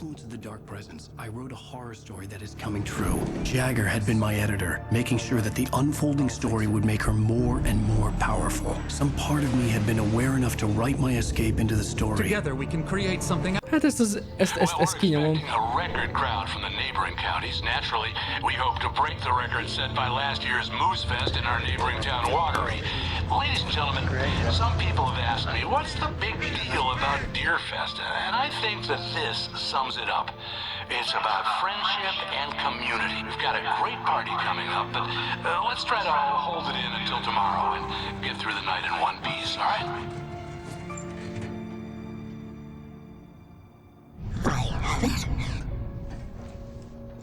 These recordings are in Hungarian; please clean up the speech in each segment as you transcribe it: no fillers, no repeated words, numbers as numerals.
Influence of the Dark Presence, I wrote a horror story that is coming true. Jagger had been my editor, making sure that the unfolding story would make her more and more powerful. Some part of me had been aware enough to write my escape into the story. Together we can create something. Hát ezt kinyomom. A record crowd from the neighboring counties. Naturally, we hope to break the record set by last year's Moose Fest in our neighboring town, Watery. Ladies and gentlemen, some people have asked me, what's the big deal about Deer Fest? And I think that this sums it up. It's about friendship and community. We've got a great party coming up, but let's try to hold it in until tomorrow and get through the night in one piece, all right? I have it.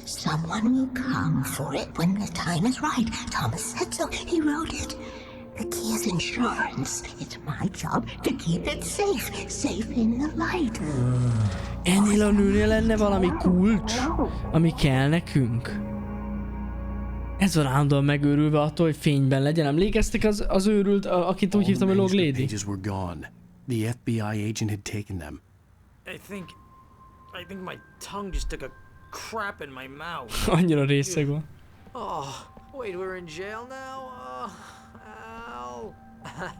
Someone will come for it when the time is right. Thomas said so. He wrote it. The key is insurance. It's my job to keep it safe. Safe in the light. Ennél a nőnél lenne valami kulcs, ami kell nekünk. Ez van állandóan megőrülve attól, hogy fényben legyen. Emlékeztek az őrült, akit úgy hívtam, hogy Log Lady? The FBI agent had taken them. I think my tongue just took a crap in my mouth. Annyira részeg van. Oh, wait, we're in jail now?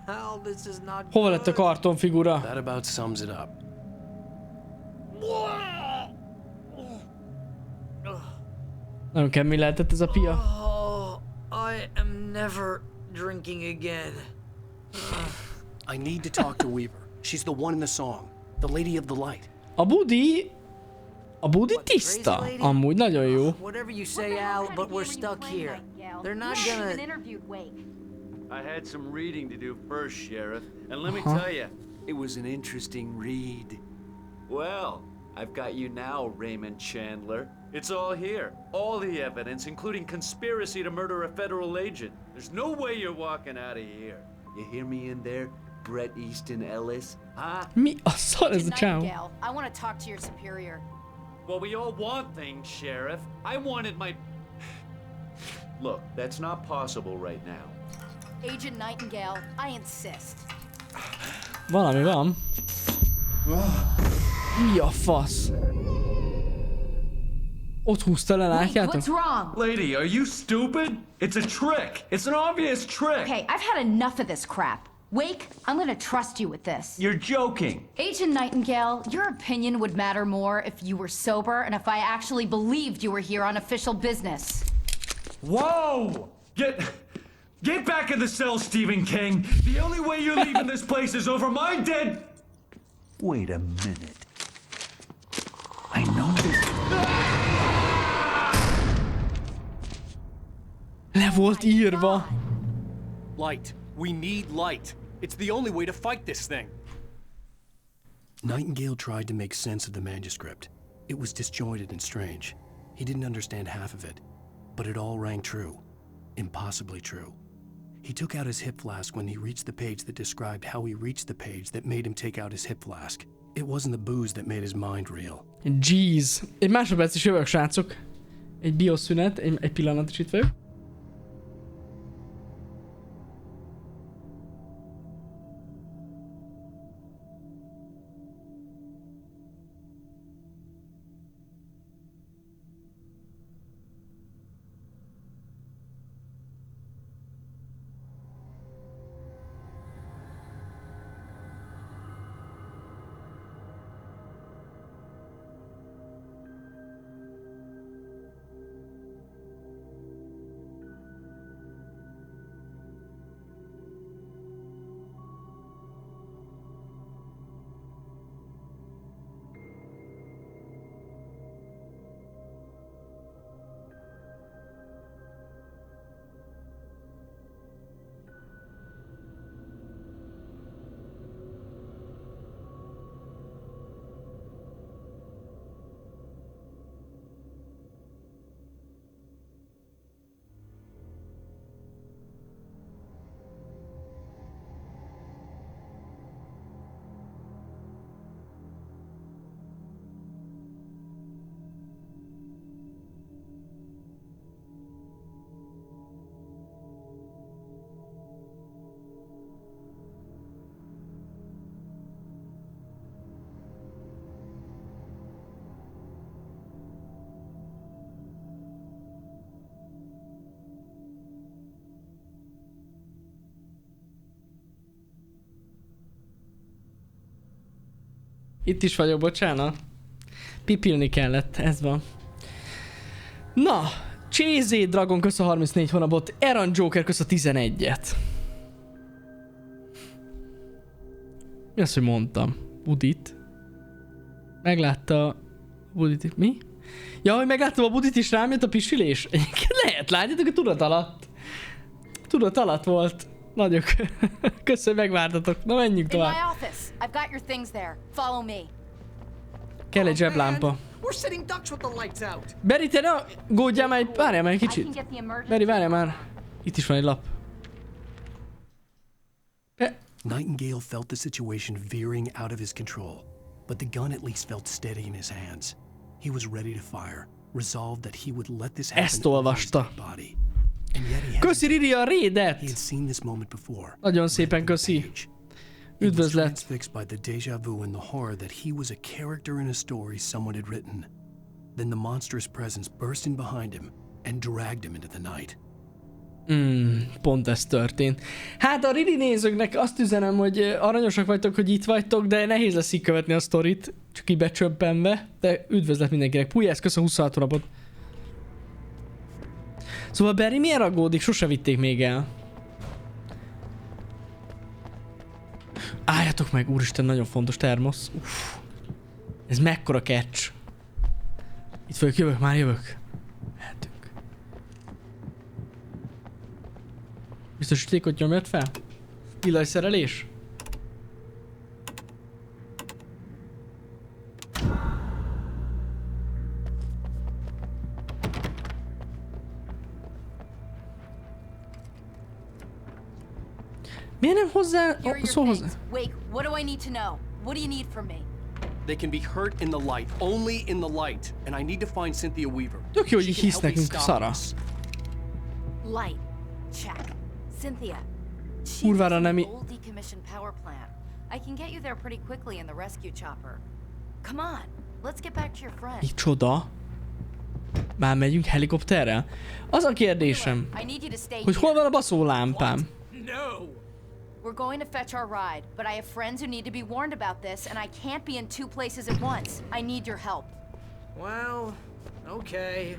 Al, this is not good. Hova lett a kartonfigura? That about sums it up. Nagyon kemény lehetett ez a pia. Oh, I am never drinking again. I need to talk to Weaver. She's the one in the song. The lady of the light. A budi tiszta. Amúgy nagyon jó. Whatever you say, Al, but we're stuck here. They're not gonna... I had some reading to do first, Sheriff, and let me tell you, it was an interesting read. Well, I've got you now, Raymond Chandler. It's all here. All the evidence, including conspiracy to murder a federal agent. There's no way you're walking out of here. You hear me in there, Bret Easton Ellis? Huh? Mi a szar ez a csávó? I want to talk to your superior. Well, we all want things, Sheriff. I wanted my... Look, that's not possible right now. Agent Nightingale, I insist. Valami van. Mi a fasz? Ott húzta le, látjátok? What's wrong? Lady, are you stupid? It's a trick. It's an obvious trick. Okay, I've had enough of this crap. Wake, I'm gonna trust you with this. You're joking. Agent Nightingale, your opinion would matter more if you were sober and if I actually believed you were here on official business. Whoa! Get back in the cell, Stephen King. The only way you're leaving this place is over my dead... Wait a minute. I know this... Le volt írva. Light. We need light. It's the only way to fight this thing. Nightingale tried to make sense of the manuscript. It was disjointed and strange. He didn't understand half of it, but it all rang true. Impossibly true. He took out his hip flask when he reached the page that described how he reached the page that made him take out his hip flask. It wasn't the booze that made his mind real. Jeez. Egy másodperc is jövök, srácok. Egy bioszünet, egy pillanat is itt vagyok. Itt is vagyok, bocsánat. Pipilni kellett, ez van. Na, Chase Dragon kösz a 34 hónapot, Eran Joker kösz a 11-et. Mi az, hogy mondtam? Budit. Meglátta a Budit. Mi? Ja, hogy megláttam a Budit is, rám jött a pisilés. Egyébként lehet, látjátok, a tudat alatt. Tudat alatt volt. Nagyok. Köszönöm, megvártatok. Na, menjünk tovább. Kell egy zseblámpa. Barry, te ne gódjál már, várjál már egy kicsit. Barry, várjál már. Itt is van egy lap. Nightingale felt the situation veering out of his control, but the gun at least felt steady in his hands. He was ready to fire, resolved that he would let this happen. Ezt olvasta. Body. And yet he Köszi Riri a raidet! He had seen this moment before. Nagyon szépen köszi. Üdvözlet. Transfixed by the déjà vu and the horror that he was a character in a story someone had written. Then the monstrous presence burst in behind him and dragged him into the night. Pont ez történt. Hát a Riri nézőknek azt üzenem, hogy aranyosak vagytok, hogy itt vagytok, de nehéz lesz így követni a sztorit, csak így becsöppenve. De üdvözlet mindenkinek. Pujász, kösz a 26 napot. Szóval Barry miért aggódik? Sose vitték még el. Álljatok meg, úristen, nagyon fontos termosz. Uff. Ez mekkora catch. Itt vagyok, jövök, már jövök. Mehetünk. Biztosítékot nyomjad fel? Villanyszerelés? Miért nem hozzá... Szól hozzá... Wait, what do I need to know? What do you need from me? They can be hurt in the light, only in the light, and I need to find Cynthia Weaver. Tök jó, hogy így hisz nekünk, Szara. Light. Check. Cynthia. Kurvára nem... Old decommissioned power plant. I can get you there pretty quickly in the rescue chopper. Come on, let's get back to your friend. Micsoda? Már megyünk helikopterrel? Az a kérdésem, hogy hol van a baszó lámpám? No! We're going to fetch our ride, but I have friends who need to be warned about this, and I can't be in two places at once. I need your help. Well, okay.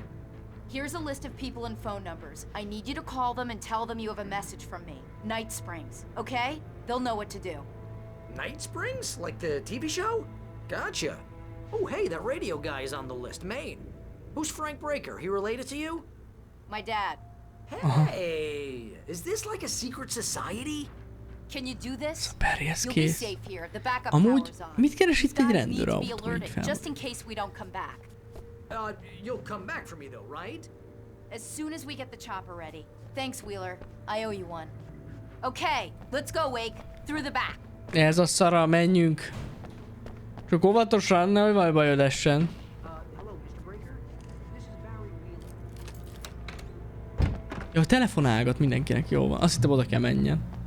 Here's a list of people and phone numbers. I need you to call them and tell them you have a message from me. Night Springs, okay? They'll know what to do. Night Springs? Like the TV show? Gotcha. Oh, hey, that radio guy is on the list, Maine. Who's Frank Breaker? He related to you? My dad. Hey, is this like a secret society? Can you do this? Barry, ez You'll be kész. safe here. The backup Amúgy, power's on. mit keres itt These egy guys need to be rendőrautó? Így alerted, fel. just in case we don't come back. You'll come back for me though, right? As soon as we get the chopper ready. Thanks, Wheeler. I owe you one. Okay, let's go, Wake. Through the back. Ez a szara, menjünk. Csak óvatosan, nehogy valami bajod essen. Hello, Mr. Breaker. This is Barry Wheeler. Jó, telefonálgat mindenkinek, jó van. Azt hittem, oda kell menjen.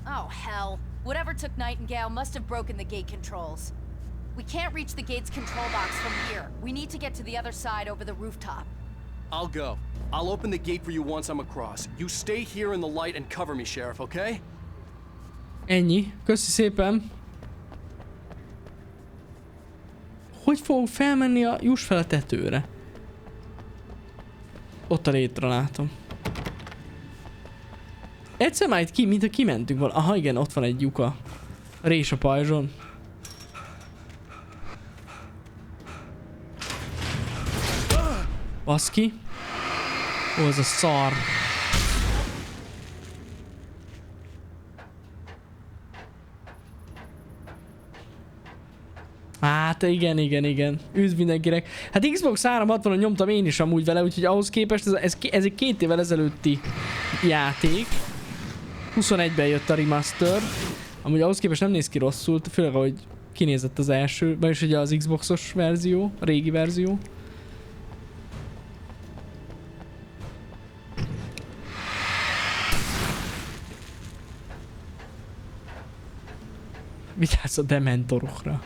Oh, hell. Whatever took Nightingale must have broken the gate controls. We can't reach the gate's control box from here. We need to get to the other side over the rooftop. I'll go. I'll open the gate for you once I'm across. You stay here in the light and cover me, Sheriff, okay? Ennyi. Köszi szépen. Hogy fogok felmenni a... Juss fel a tetőre. Ott a létre látom. Egyszer már itt mint ha kimentünk volna. Aha, igen, ott van egy lyuka. Rés a pajzson. Baszki. Ó, ez a szar. Hát igen. Üdv mindenkinek. Hát Xbox 360-on nyomtam én is amúgy vele, úgyhogy ahhoz képest ez egy 2 évvel ezelőtti játék. 21-ben jött a Remastered. Amúgy ahhoz képest nem néz ki rosszul, főleg ahogy kinézett az első, vagyis ugye az Xboxos verzió, a régi verzió. Vigyázz a dementorokra.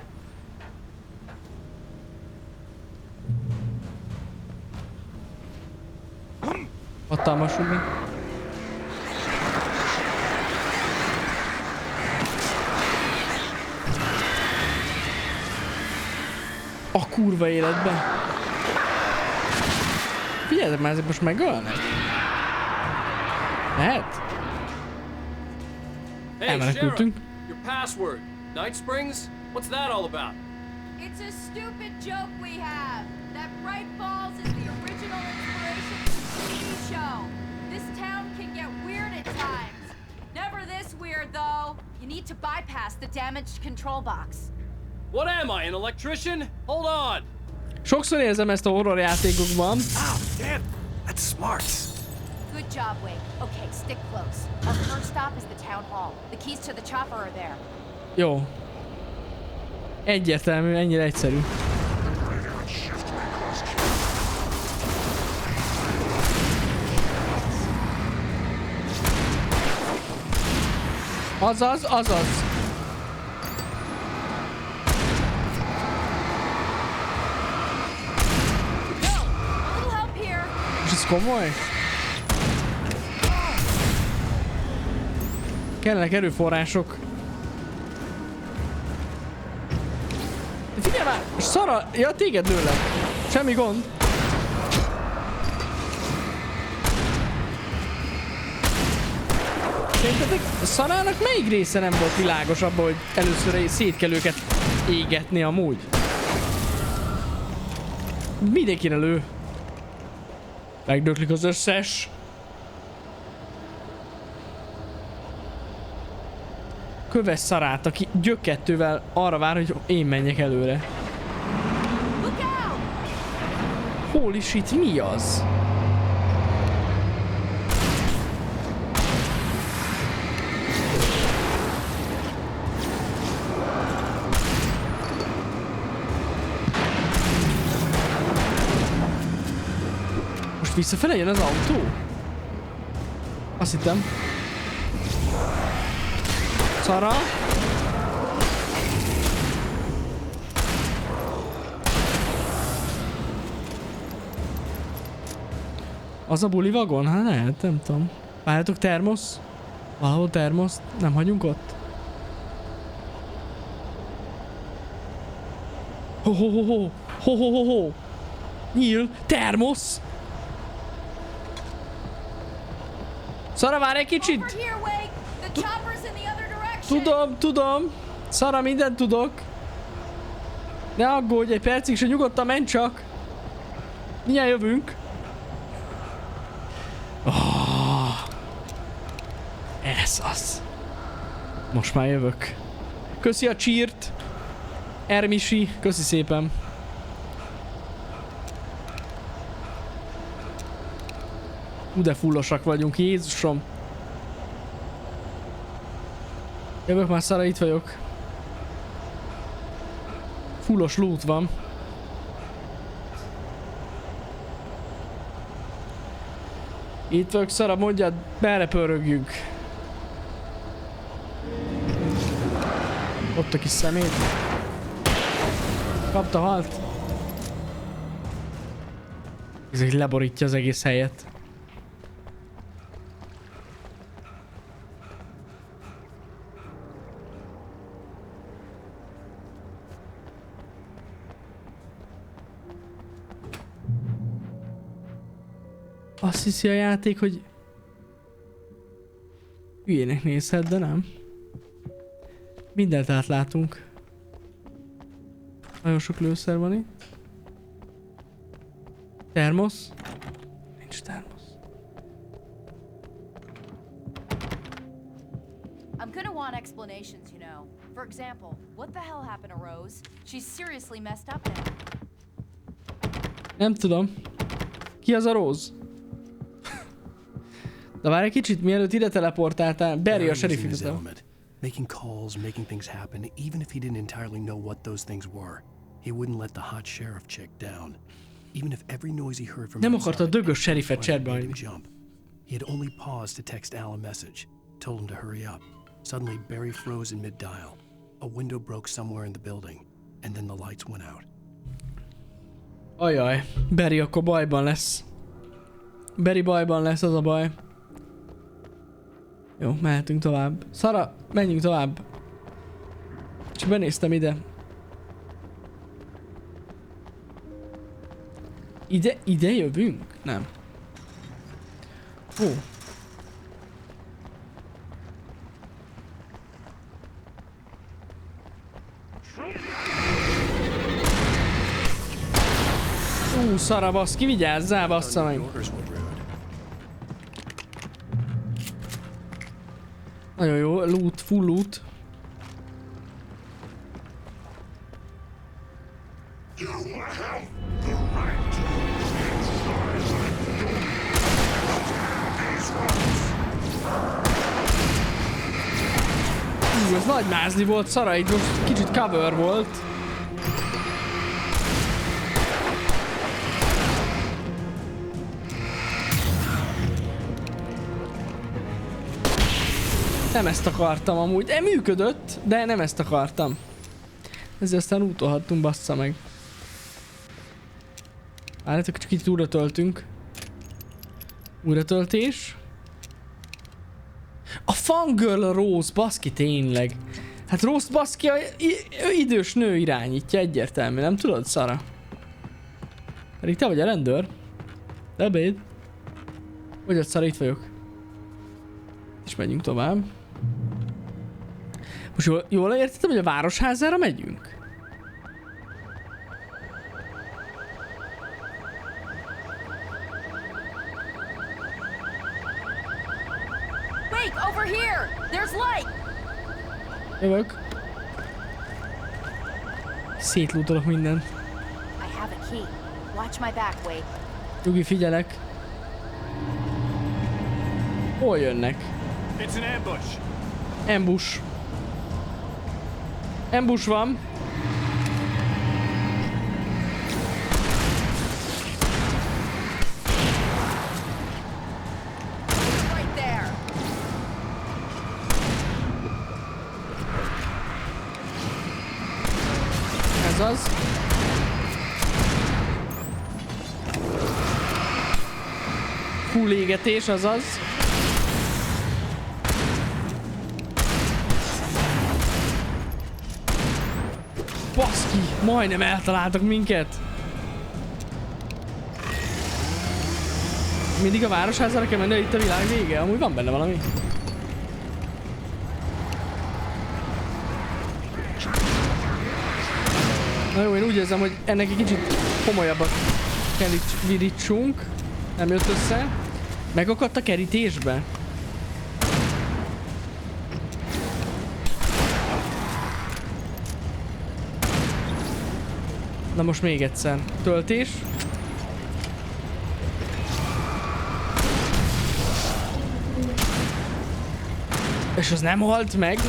Hatalmas ugri. A kurva életben. Figyelj, már ezek most megölnek. Lehet? Hey, Sheriff, Elmenekültünk. your password. Night Springs? What's that all about? It's a stupid joke we have. That Bright Falls is the original inspiration for the TV show. This town can get weird at times. Never this weird, though. You need to bypass the damaged control box. What am I, an electrician? Hold on. Sokszor érzem ezt a horror játékokban. Ow, damn, that's smart. Good job, Wade. Okay, stick close. Our first stop is the town hall. The keys to the chopper are there. Jó. Egyértelmű, ennyire egyszerű. Azaz, azaz. Little help here. És ez komoly? Kellenek erőforrások. Figyelj már! Szara! Ja, téged lőlek. Semmi gond. Szerintetek a szarának melyik része nem volt világos abban, hogy először szét kell őket égetni amúgy? Mindenkire lő. Megdöklik az összes. Köves szarát, aki gyökkettővel arra vár, hogy én menjek előre. Holy shit, mi az? Most visszafele jön az autó? Azt hittem. Szara. Az a buli vagon? Hát lehet, nem tudom. Várjátok, termosz? Valahol termosz? Nem hagyunk ott? Ho-ho-ho-ho! Ho-ho-ho-ho! Nyíl! Termosz! Szara, várj egy kicsit! Tudom. Szara, mindent tudok. Ne aggódj, egy percig se nyugodtan menj csak. Mindjárt jövünk. Oh, ez az. Most már jövök. Köszi a csírt. Ermisi, köszi szépen. De fullosak vagyunk, Jézusom. Jövök már, Szara, itt vagyok. Fullos loot van. Itt vagyok, Szara, mondjad, merre pörögjünk. Ott a kis szemét. Kapta, halt. Ez egy leborítja az egész helyet. Azt hiszi a játék, hogy hülyének nézhet, de nem. Mindent átlátunk. Nagyon sok lőszer van itt. Termosz? Nincs termosz. I'm gonna want explanations, you know. For example, what the hell happened to Rose? She's seriously messed up now. Nem tudom. Ki az a Rose? De várj egy kicsit, mielőtt ide teleportáltál, Barry a sheriff igazából. Making calls, making things happen, even if he didn't entirely know what those things were. He wouldn't let the hot sheriff chick down. Even if every noise he heard from nem akarta a dögös sheriffet cserbe hagyni. He had only paused to text Al a message, told him to hurry up. Suddenly, Barry froze in mid-dial. A window broke somewhere in the building, and then the lights went out. Ajaj, Barry akkor bajban lesz. Barry bajban lesz, az a baj. Jó, mehetünk tovább. Szara, menjünk tovább. Csak benéztem ide. Ide jövünk? Nem. Ó. Szara baszki, vigyázzál, bassza meg. Nagyon jó, loot, full loot. Ez nagy mázni volt, szara, így most kicsit cover volt. Nem ezt akartam amúgy. Működött, de nem ezt akartam. Ezzel aztán útolhattunk, bassza meg. Várjátok, csak itt újra töltünk. Újratöltés. A Fangirl Rose, baszki, tényleg. Hát Rose, baszki, idős nő irányítja, egyértelmű, nem tudod, szara? Pedig te vagy a rendőr. Lebéd. Hogy ott, szara, itt vagyok. És megyünk tovább. Most jól értettem, hogy a városházára megyünk? Wait, over here! There's light! Jövök. Szétlútolok mindent. I have a key. Watch my back, Wade. Nyugi, figyelek. Hol jönnek? It's an ambush. Ambush. Ambush van. Right there. Ez az. Full égetés, azaz. Baszki, majdnem eltaláltak minket. Mindig a városházára kell menni, itt a világ vége. Amúgy van benne valami. Na jó, én úgy érzem, hogy ennek egy kicsit komolyabbat kell itt virítsunk. Nem jött össze. Megakadt a kerítésbe. Na most még egyszer. Töltés. És az nem halt meg.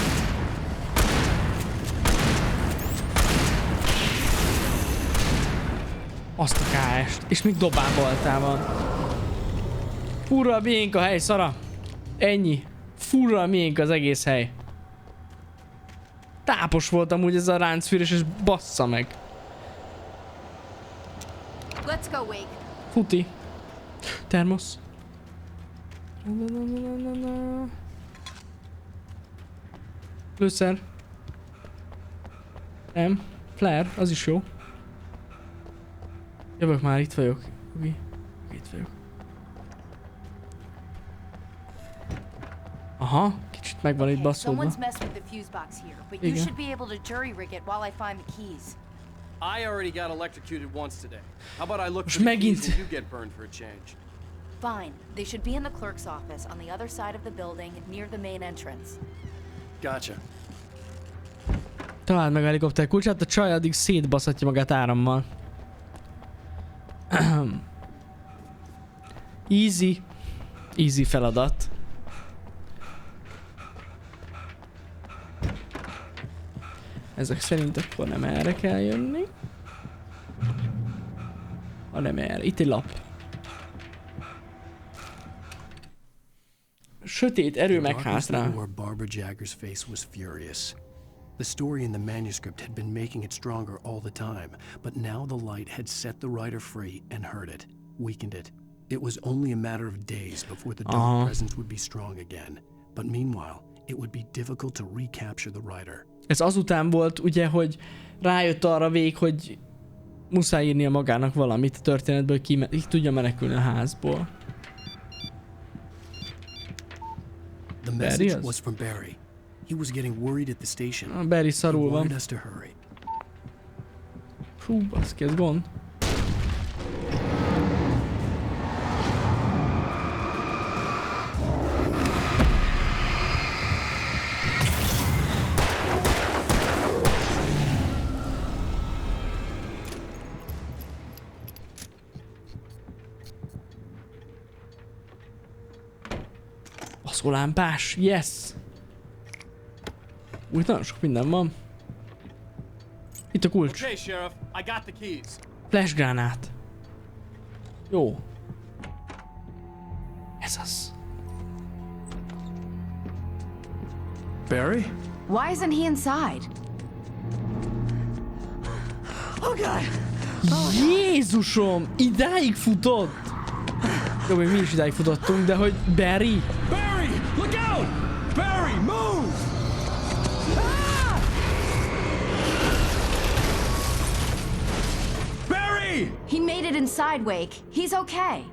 Azt a KS-t. És még dobáboltál van. Furra miénk a hely, szara. Ennyi. Furra miénk az egész hely. Tápos volt amúgy ez a ráncfűrés, és bassza meg. Let's go, Wake. Futi. Termosz. Lőszer. Nem. Flare, az is jó. Jövök már, itt vagyok. Itt vagyok. Aha, kicsit meg van itt baszódva. Someone's messed with the fuse box here, but you should be able to jury rig it while I find the keys. I already got electrocuted once today. How about I look Most for the keys megint. and you get burned for a change? Fine. They should be in the clerk's office on the other side of the building near the main entrance. Gotcha. Találd meg a helikopter kulcsát, a csaj addig szétbaszhatja magát árammal. Easy. Easy feladat. Ezek szerint akkor nem erre kell jönni, hanem erre. Itt egy lap. Sötét erő meg hátra. Barbara Jagger's face was furious. The story in the manuscript had been making it stronger all the time, but now the light had set the writer free and hurt it, weakened it. It was only a matter of days before the dark presence would be strong again. But meanwhile, it would be difficult to recapture the writer. Ez azután volt, ugye, hogy rájött arra vég, hogy Muszáj írnia magának valamit a történetből, hogy ki tudja menekülni a házból. The message was from Barry. He was getting worried at the station. A Barry szarul He van. wanted us to hurry. Hú, baszki, ez gond. Baszólámpás, yes! Úgy nagyon sok minden van. Itt a kulcs. Okay, Sheriff, I got the keys. Flashgránát. Jó. Ez az. Barry? Why isn't he inside? Jézusom! Idáig futott! Jó, még mi is idáig futottunk, de hogy Barry? Barry! Look out! Barry, move! Barry! He made it inside, Wake. He's okay.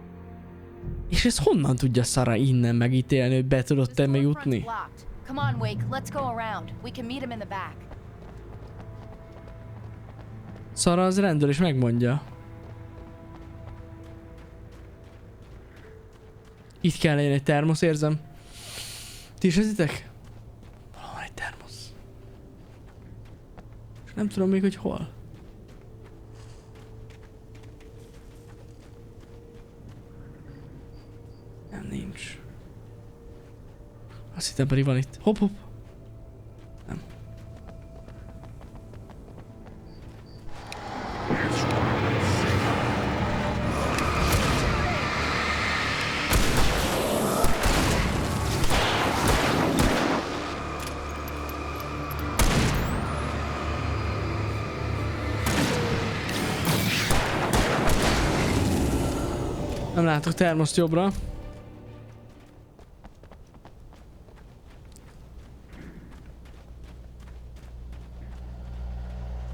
És ez honnan tudja Sarah innen megítélni, hogy be tudott-e még jutni? Locked. Come on, Wake. Let's go around. We can meet him in the back. Sarah az rendőr is megmondja. Itt kell legyen egy termosz, érzem. Ti is érzitek? Valahol egy termosz. És nem tudom még, hogy hol. Nem, nincs. Azt hittem pedig van itt. Hopp, hopp. Nem. Nem látok termoszt jobbra.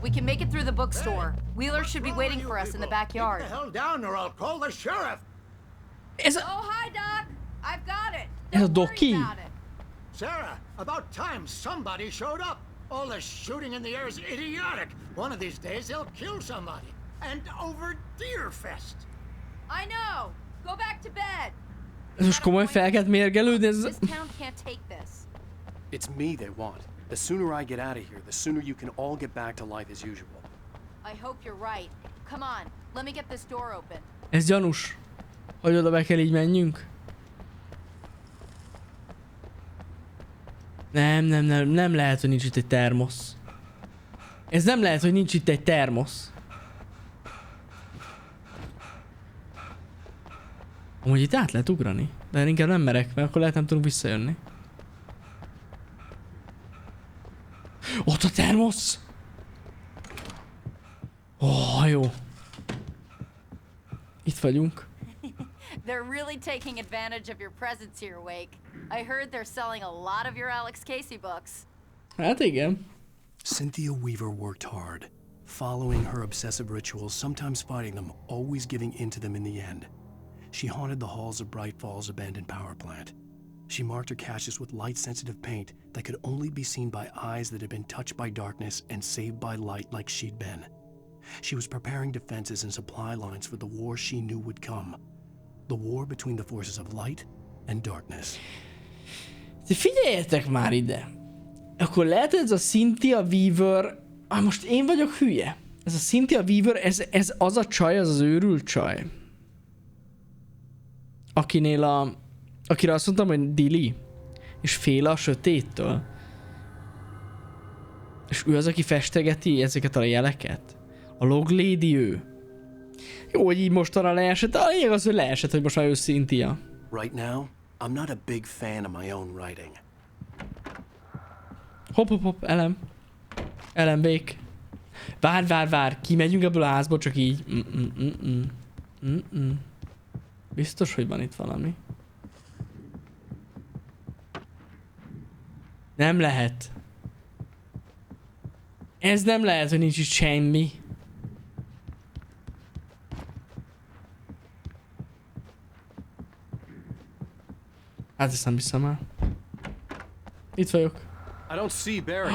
We can make it through the bookstore. Wheeler should be waiting for us in the backyard. Get the hell down or I'll call the sheriff. Ez a... Oh, hi, Doc. I've got it. Ez a Don't worry doki? about it. Sarah, about time somebody showed up. All this shooting in the air is idiotic. One of these days they'll kill somebody. And over Deerfest. I know. Go back to bed. Ez most komoly fel kellett mérgelődni, ez... This town can't take this. It's me they want. The sooner I get out of here, the sooner you can all get back to life as usual. I hope you're right. Come on. Let me get this door open. Ez gyanús. Hogy oda be kell így menjünk. Nem lehet, hogy nincs itt egy termosz. Ez nem lehet, hogy nincs itt egy termosz. Amúgy itt át lehet ugrani. De inkább nem merek, mert akkor lehet nem tudunk visszajönni. Ott a termosz! Jó. Itt vagyunk. They're really taking advantage of your presence here, Wake. I heard they're selling a lot of your Alex Casey books. Hát igen. Cynthia Weaver worked hard, following her obsessive rituals, sometimes fighting them, always giving in to them in the end. She haunted the halls of Bright Falls' abandoned power plant. She marked her caches with light-sensitive paint that could only be seen by eyes that had been touched by darkness and saved by light like she'd been. She was preparing defenses and supply lines for the war she knew would come. The war between the forces of light and darkness. Figyeljetek már ide! Akkor lehet, hogy ez a Cynthia Weaver... most én vagyok hülye. Ez a Cynthia Weaver, ez az a csaj, az őrült csaj. Akire azt mondtam, hogy Dili. És fél a sötéttől. És ő az, aki festegeti ezeket a jeleket. A Log Lady ő. Jó, hogy így mostanra leesett, de a lényeg az, hogy leesett, hogy most már ő Cynthia. Right now, I'm not a big fan of my own writing. Hopp, elembék. Vár, kimegyünk ebből a házból, csak így. Biztos, hogy van itt valami. Nem lehet. Ez nem lehet, hogy nincs itt semmi. Hát ezt nem hiszem el. Itt vagyok. I don't see Barry.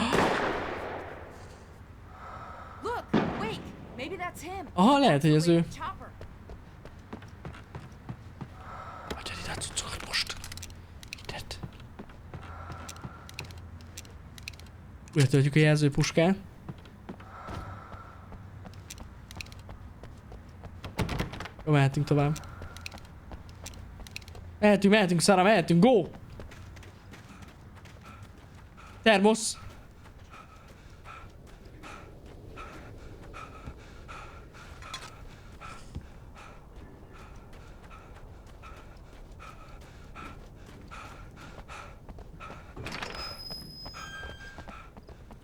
Look, wait, maybe that's him. Aha, lehet, hogy ez ő. Chopper. Hagyjad ide a cuccokat most. Idet. Újra töltjük a jelzőpuskát. Jó, mehetünk tovább. Mehetünk, Szara, mehetünk, go! Termosz!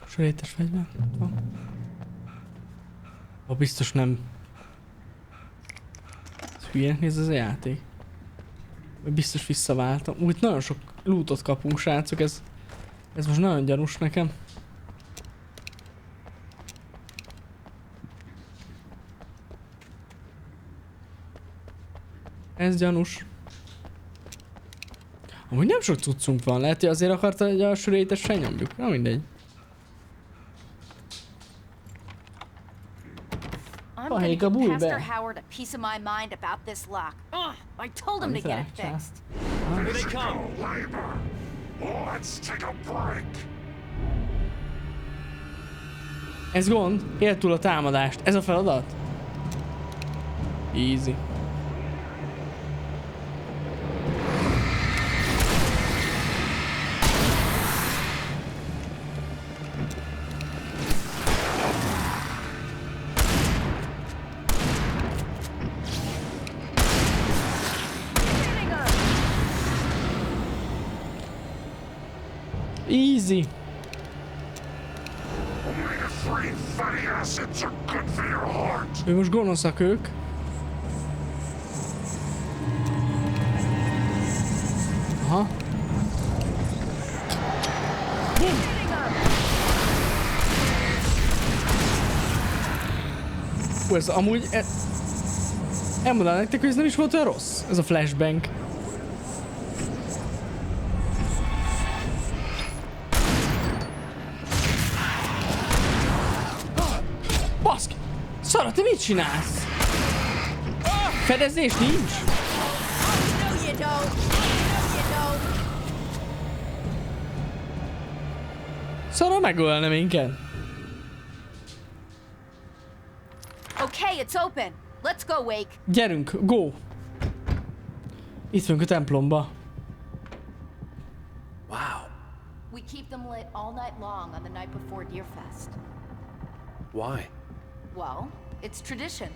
Sörétes fegyver. Ó, biztos nem. Ez hülyének néz ez a játék. Biztos visszaváltam. Úgy nagyon sok lootot kapunk, srácok, ez most nagyon gyanús nekem. Ez gyanús. Amúgy nem sok cuccunk van, lehet, hogy azért akarta, hogy a sörétesre nyomjuk. Na mindegy. I'm gonna give Pastor Howard a piece of my mind about this lock. Ugh, I told him to get it fixed. Here they come. Let's take a break. Ez gond, él túl a támadást. Ez a feladat? Easy. Easy. Ő most gonoszak ők. Aha. Hú, ez amúgy... Elmondanám nektek, hogy ez nem is volt olyan rossz. Ez a flashbang. Baszki! Szara, te mit csinálsz? Fedezés nincs? Szara megölne minket. Okay, it's open. Let's go, Wake. Gyerünk, go! Itt vagyunk a templomba. Wow. We keep them lit all night long on the night before Deerfest. Why? Well, it's tradition.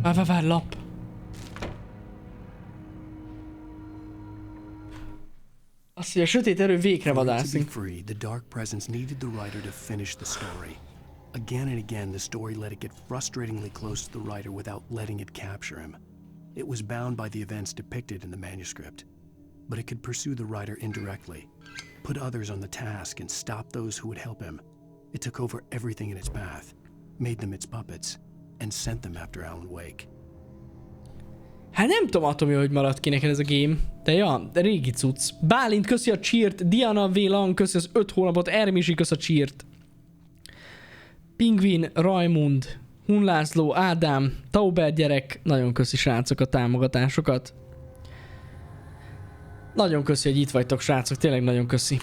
Várj, lap. Azt mondja, a sötét erő végre For it to be vadászik. free, the dark presence needed the writer to finish the story. Again and again, the story let it get frustratingly close to the writer without letting it capture him. It was bound by the events depicted in the manuscript, but it could pursue the writer indirectly, put others on the task, and stop those who would help him. It took over everything in its path, made them its puppets, and sent them after Alan Wake. Hát nem tudom, Atomi, hogy maradt ki neked ez a game. De ja, de régi cucc. Bálint, köszi a cheert. Diana Vélan, köszi az 5 hónapot. Ermisi, köszi a cheert. Pingvin, Rajmund, Hun László, Ádám, Tauber gyerek. Nagyon köszi, srácok, a támogatásokat. Nagyon köszi, hogy itt vagytok, srácok. Tényleg nagyon köszi.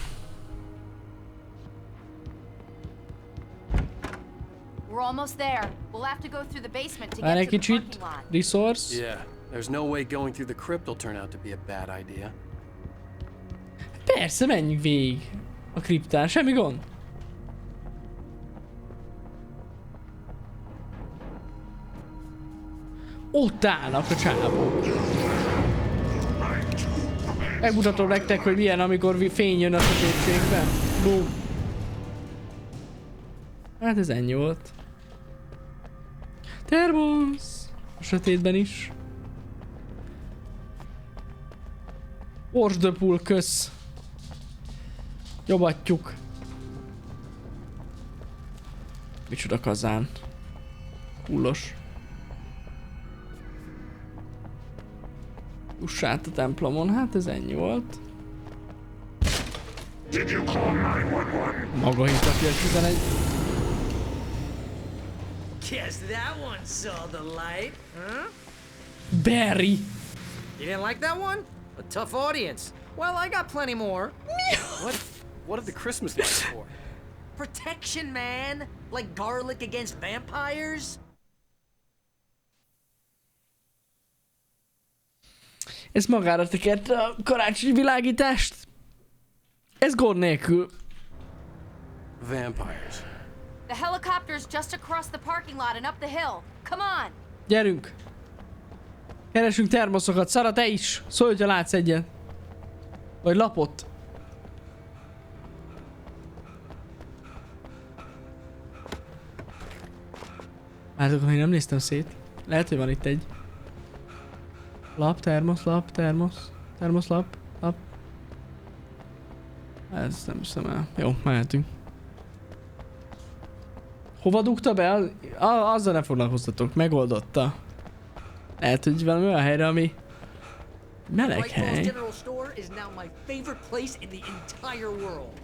We're almost there. We'll have to go through the basement to Várj get egy to the kicsit. parking lot. Resource. Yeah, there's no way going through the crypt will turn out to be a bad idea. Persze, menjünk végig a kriptán. Semmi gond. Ott állnak a csábok. Megmutatom nektek, hogy milyen, amikor fény jön a sötétségben. Boom. Hát ez ennyi volt. Termosz! A sötétben is. Orsdöpul, kösz. Jobattyuk. Micsoda kazán. Hullos. Ussát a templomon, hát ez ennyi volt. Maga hívta ki a 11. Guess that one saw the light, huh? Barry! You didn't like that one? A tough audience. Well, I got plenty more. What are the Christmas lights for? Protection, man. Like garlic against vampires. Ez magára tekert a karácsonyi világítást. Ez gond nélkül. Vampires. The helicopter's just across the parking lot and up the hill. Come on! Gyerünk! Keresünk termoszokat. Szara, te is! Szólj, ha látsz egyet. Vagy lapot. Várjátok, még nem néztem szét. Lehet, hogy van itt egy. Lap, termosz, lap, termosz. Termosz, lap, lap. Ez nem hiszem el. Jó, mehetünk. Hova dugta be? Azzal ne foglalkoztatok, megoldotta. Lehet, hogy valami olyan helyre, ami meleg hely. General Store is now my favorite place in the entire world.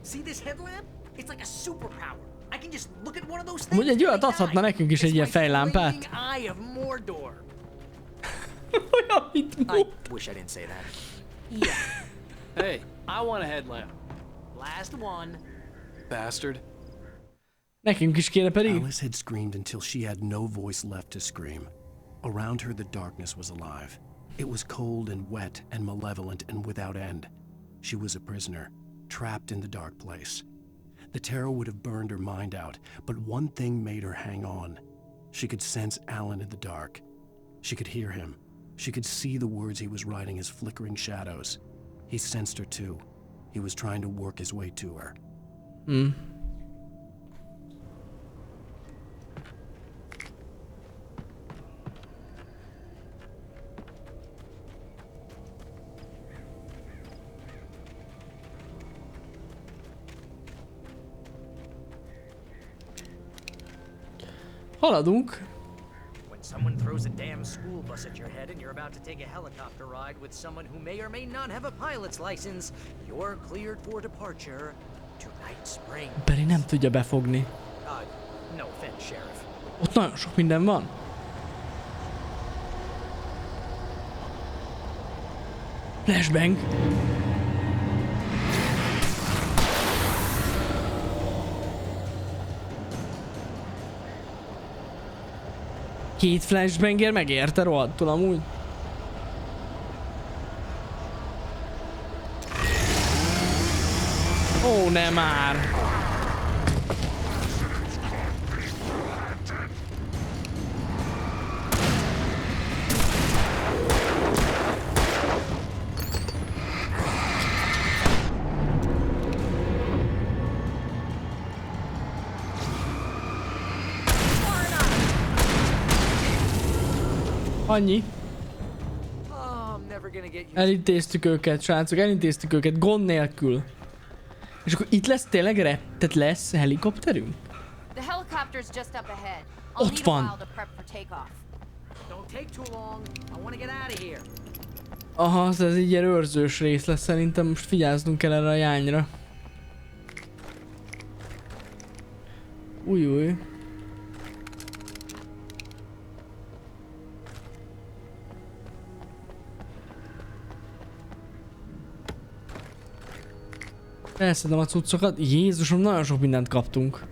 See this headlamp? It's like a superpower. I can just look at one of those things. Ugye egy olyat adhatna nekünk is egy ilyen fejlámpát. Eye of Mordor. Olyan, mit I mond? wish I didn't say that. Yeah. Hey, I want a headlamp. Last one. Bastard. Nekünk is kéne pedig. Alice had screamed until she had no voice left to scream. Around her, the darkness was alive. It was cold and wet and malevolent and without end. She was a prisoner, trapped in the dark place. The terror would have burned her mind out, but one thing made her hang on. She could sense Alan in the dark. She could hear him. She could see the words he was writing as flickering shadows. He sensed her too. He was trying to work his way to her. Haladunk. When someone throws a damn school bus at your head and you're about to take a helicopter ride with someone who may or may not have a pilot's license, you're cleared for departure to Night Spring. Barry nem tudja befogni. No offense, Sheriff. Ott nagyon sok minden van. Flashbang. Két flashbanger megérte rohadtul amúgy. Ó, ne már! Annyi. Elintéztük őket, srácok, elintéztük őket gond nélkül. És akkor itt lesz tényleg tehát lesz helikopterünk? Ott van. Aha, ez így ilyen őrzős rész lesz, szerintem most figyelznünk kell erre a jányra. Új. Elszedem a cuccokat. Jézusom, nagyon sok mindent kaptunk.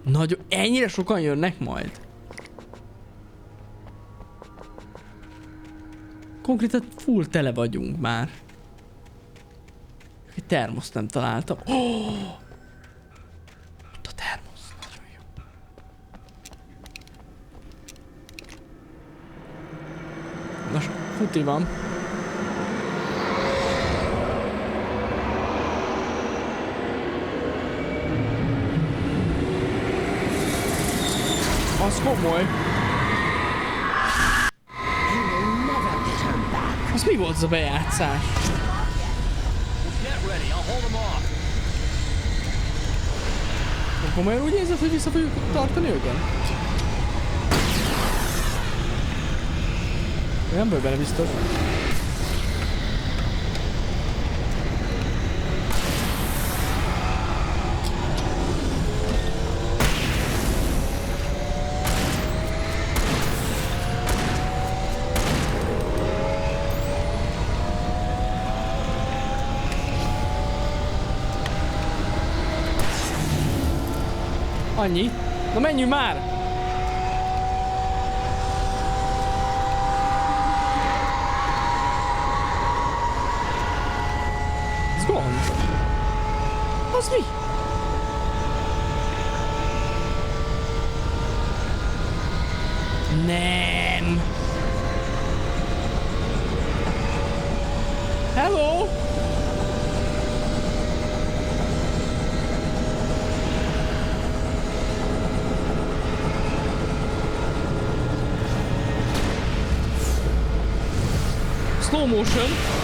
Nagyon... Ennyire sokan jönnek majd? Konkrétan full tele vagyunk már. Egy termoszt nem találtam. Oh! Ott a termosz. Nagyon jó. Nos, futi van. Az komoly. Az mi volt az a bejátszás? Komolyan úgy érzed, hogy vissza fogjuk tartani őket? Nem vagy bele biztos. Annyi? Na menjünk már! Ez gond? Az mi? Nem! Hello! Slow motion.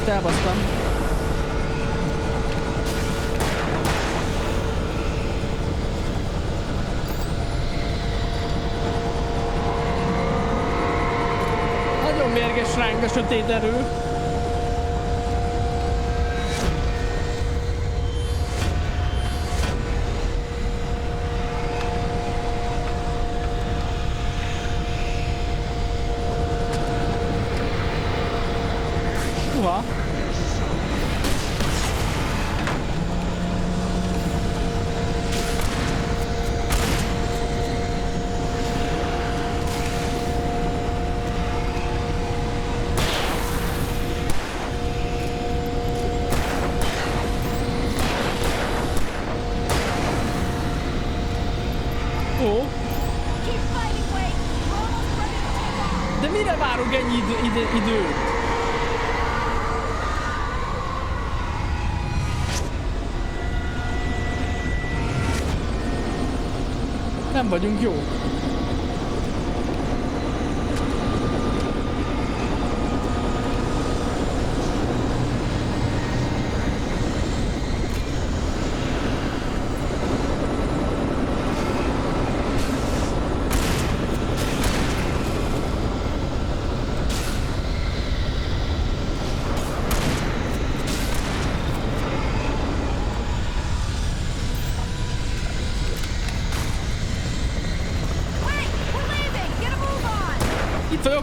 Elbasztam. Nagyon mérges ránk a sötét erő. De mire várunk ennyi időt? Nem vagyunk jók.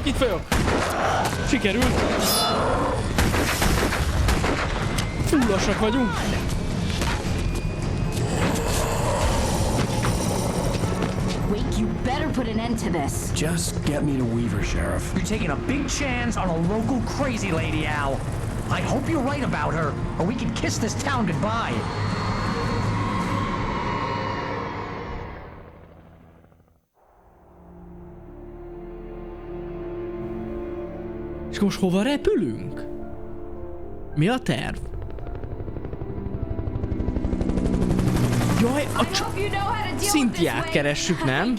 Itt vagyok! Sikerült! Fullassak vagyunk! Wake, you better put an end to this. Just get me to Weaver, Sheriff. You're taking a big chance on a local crazy lady, Al. I hope you're right about her, or we can kiss this town goodbye. És most hova repülünk? Mi a terv? Jaj, a Cynthiát keressük, nem?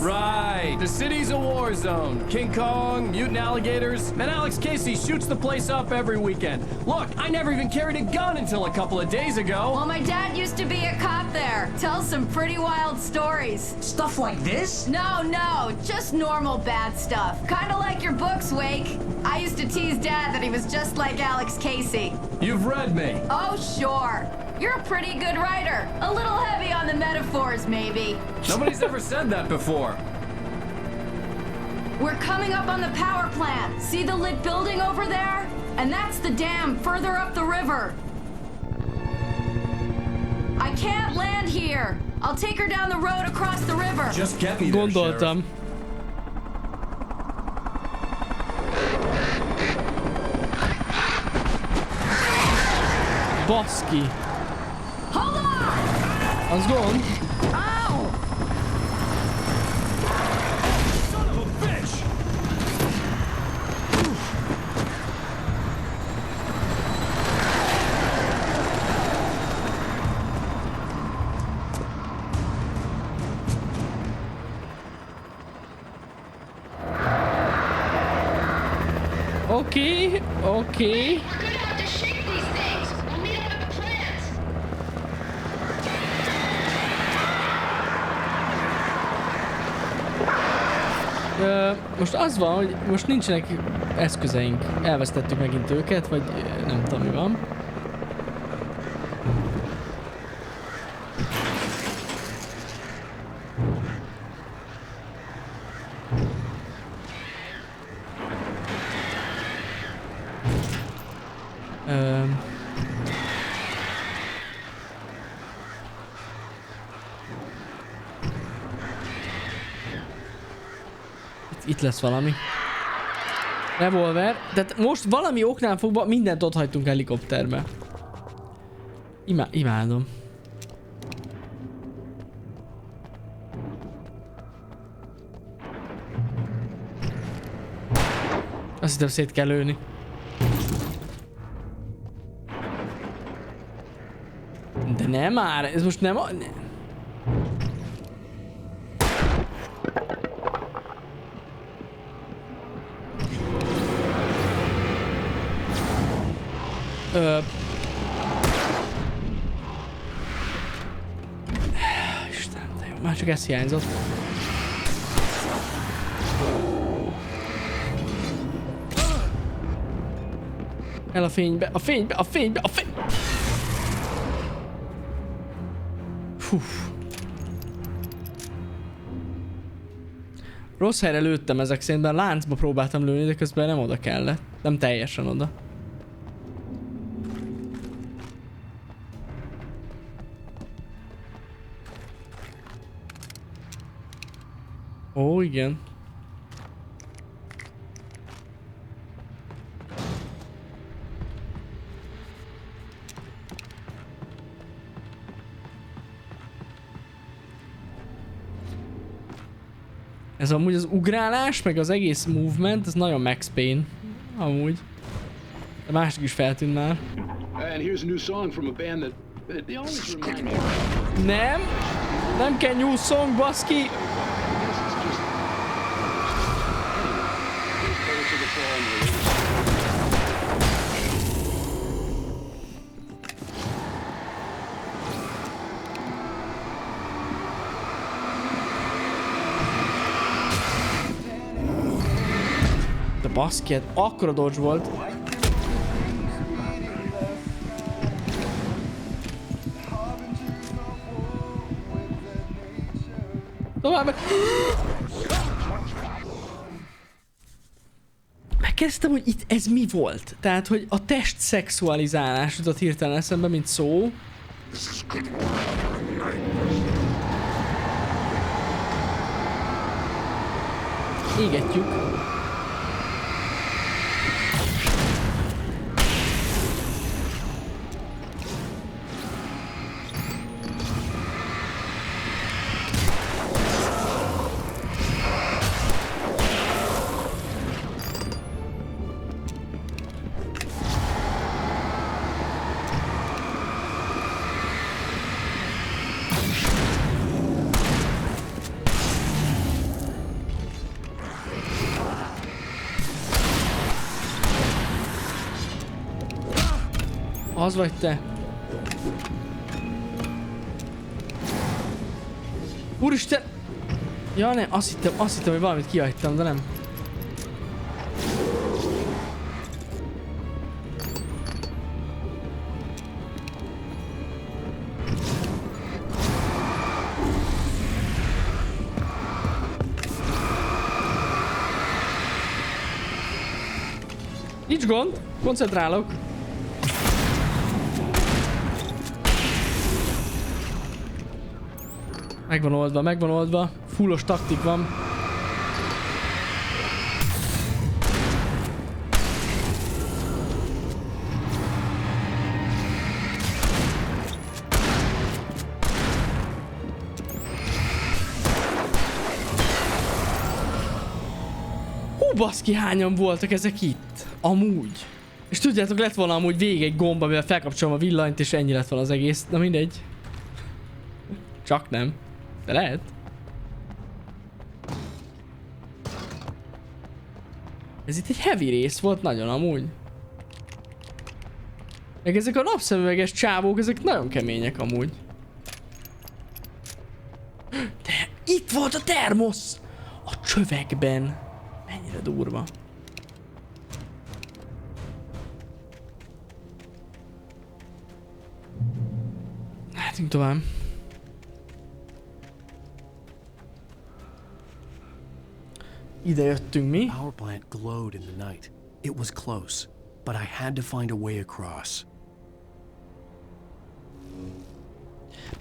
Right, the city's a war zone. King Kong, mutant alligators, and Alex Casey shoots the place up every weekend. Look, I never even carried a gun until a couple of days ago. Well, my dad used to be a cop there. Tells some pretty wild stories. Stuff like this? No, just normal bad stuff. Kinda like your books, Wake. I used to tease Dad that he was just like Alex Casey. You've read me. Oh, sure. You're a pretty good writer. A little heavy on the metaphors, maybe. Nobody's ever said that before. We're coming up on the power plant. See the lit building over there? And that's the dam further up the river. I can't land here. I'll take her down the road across the river. Just get me there, Gondoltam. Baszki. Hold on! Az gond. Ow! Son of a bitch! Oké. Most az van, hogy most nincsenek eszközeink. Elvesztettük megint őket, vagy nem tudom mi van. Itt lesz valami. Revolver. Tehát most valami oknál fogva mindent ott hagytunk helikopterbe. Imádom. Azt hittem szét kell lőni. De nem már, ez most nem... Isten, de jó, már csak ez hiányzott. El a fénybe, a fénybe, a fénybe, a fénybe! Hú. Rossz helyre lőttem ezek szerint, mert láncba próbáltam lőni, de közben nem oda kellett. Nem teljesen oda. Ó, igen. Ez amúgy az ugrálás, meg az egész movement, ez nagyon Max Payne. Amúgy. A másik is feltűnt már. Nem! Nem kell new song, baszki! De baszki, hát akkora dodge volt. Tovább! Megkezdtem, hogy itt ez mi volt? Tehát, hogy a test szexualizálás jutott hirtelen eszembe, mint szó. Égetjük. Az vagy te? Úristen! Ja nem, azt hittem, hogy valamit kihagytam, de nem. Nincs gond, koncentrálok. Megvan oldva. Fullos taktik van. Hú, baszki, hányan voltak ezek itt? Amúgy. És tudjátok, lett volna amúgy végig egy gomb, amivel felkapcsolom a villanyt, és ennyi lett volna az egész. Na mindegy. Csak nem. De lehet. Ez itt egy heavy rész volt nagyon amúgy. Meg ezek a napszemüveges csávók, ezek nagyon kemények amúgy. De itt volt a termosz! A csövekben. Mennyire durva. Mehetünk tovább. Ide jöttünk mi? Power plant glowed in the night. It was close, but I had to find a way across.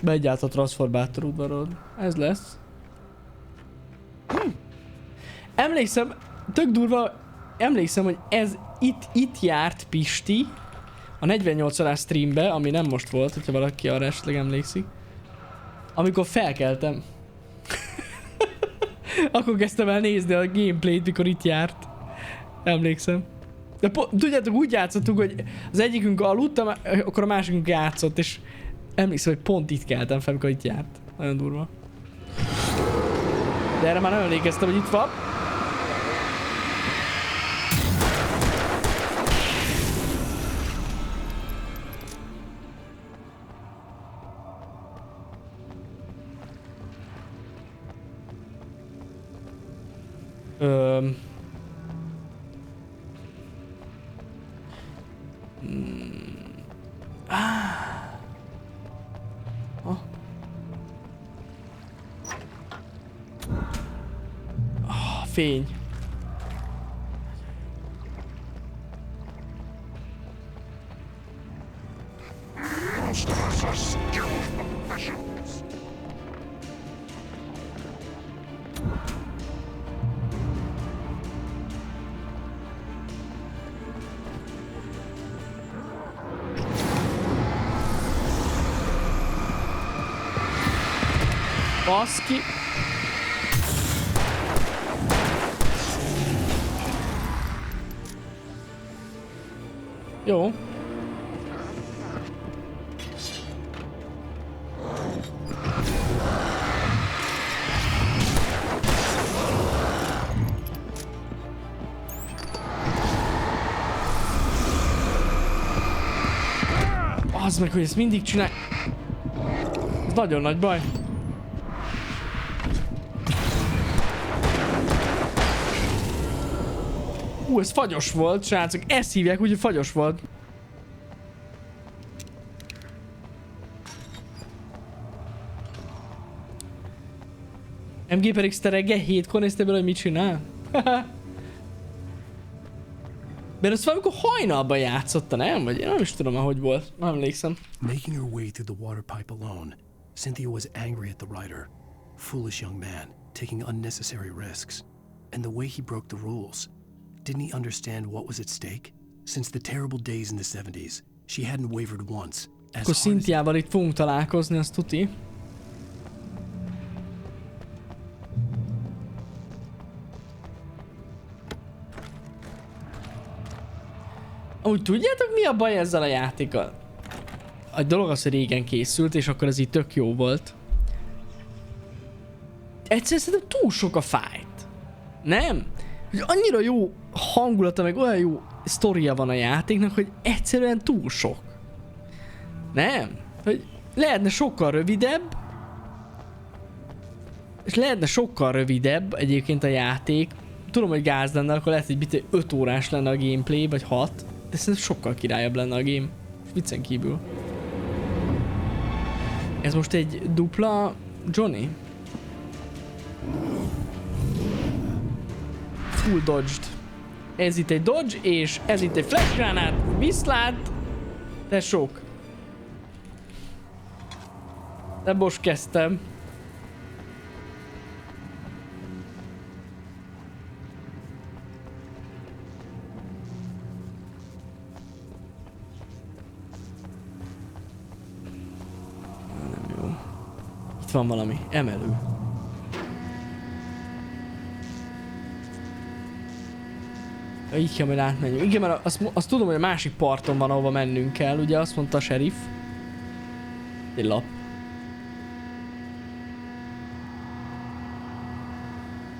Begy át a transzformátor udvarod. Ez lesz. Emlékszem, tök durva, emlékszem, hogy ez itt járt Pisti a 48 órás streambe, ami nem most volt, hogyha valaki arra esetleg emlékszik. Amikor felkeltem. Akkor kezdtem el nézni a gameplayt, mikor itt járt. Emlékszem. De tudjátok, úgy játszottunk, hogy az egyikünk aludt, akkor a másikunk játszott, és emlékszem, hogy pont itt keltem fel, amikor itt járt. Nagyon durva. De erre már nem emlékeztem, hogy itt van. Fény. Baszki. Jó. Az meg, hogy ezt mindig csinál. Ez nagyon nagy baj. Ez fagyos volt, srácok. Ezt hívják, úgyhogy fagyos volt. MG per X te reggel 7-kor néztél bele, hogy mit csinál? Mert azt valamikor hajnalban játszotta, nem? Vagy én nem is tudom, ahogy volt. Nem emlékszem. Making her way through the water pipe alone, Cynthia was angry at the writer. Foolish young man, taking unnecessary risks. And the way he broke the rules. Didn't he understand what was at stake? Since the terrible days in the 70s, she hadn't wavered once. Akkor Cynthiával itt fogunk találkozni, azt tuti. Úgy tudjátok, mi a baj ezzel a játékkal? A dolog az, hogy régen készült, és akkor ez így tök jó volt. Egyszerűen szerintem túl sok a fight. Nem? Hogy annyira jó hangulata, meg olyan jó sztoria van a játéknak, hogy egyszerűen túl sok. Nem? Hogy lehetne sokkal rövidebb, és lehetne sokkal rövidebb egyébként a játék. Tudom, hogy gáz lenne, akkor lehet, hogy 5 órás lenne a gameplay, vagy 6, de szerintem sokkal királyabb lenne a game. Viccen kívül. Ez most egy dupla Johnny? Full dodged. Ez itt egy dodge, és ez itt egy flash granát. Viszlát! De sok. De most kezdtem. Nem jó. Itt van valami. Emelő. Így kell majd átmenjünk. Igen, mert azt tudom, hogy a másik parton van, ahova mennünk kell. Ugye azt mondta a sheriff. Egy lap.